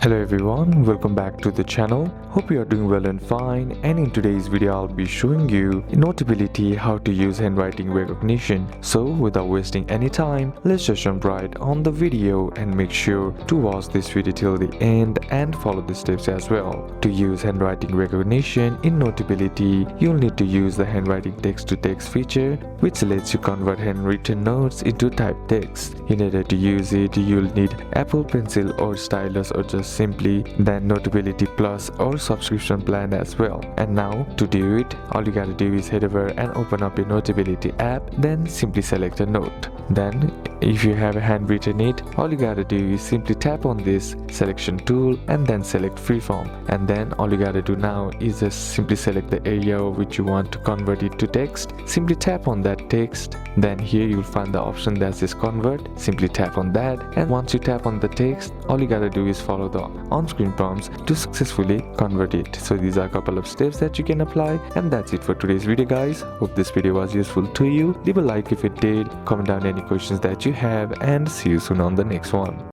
Hello everyone, welcome back to the channel. Hope you are doing well and fine, and in today's video I'll be showing you in Notability how to use handwriting recognition. So without wasting any time, let's just jump right on the video and make sure to watch this video till the end and follow the steps as well. To use handwriting recognition in Notability, you'll need to use the handwriting text-to-text feature, which lets you convert handwritten notes into typed text. In order to use it, you'll need Apple Pencil or stylus or just simply then Notability Plus or subscription plan as well. And now to do it, all you gotta do is head over and open up your Notability app, then simply select a note. Then if you have handwritten it, all you gotta do is simply tap on this selection tool and then select freeform. And then all you gotta do now is just simply select the area which you want to convert it to text. Simply tap on that text. Then here you'll find the option that says convert. Simply tap on that, and once you tap on the text, all you gotta do is follow the on-screen prompts to successfully convert it. So these are a couple of steps that you can apply, and that's it for today's video guys. Hope this video was useful to you. Leave a like if it did, comment down any questions that you have, and see you soon on the next one.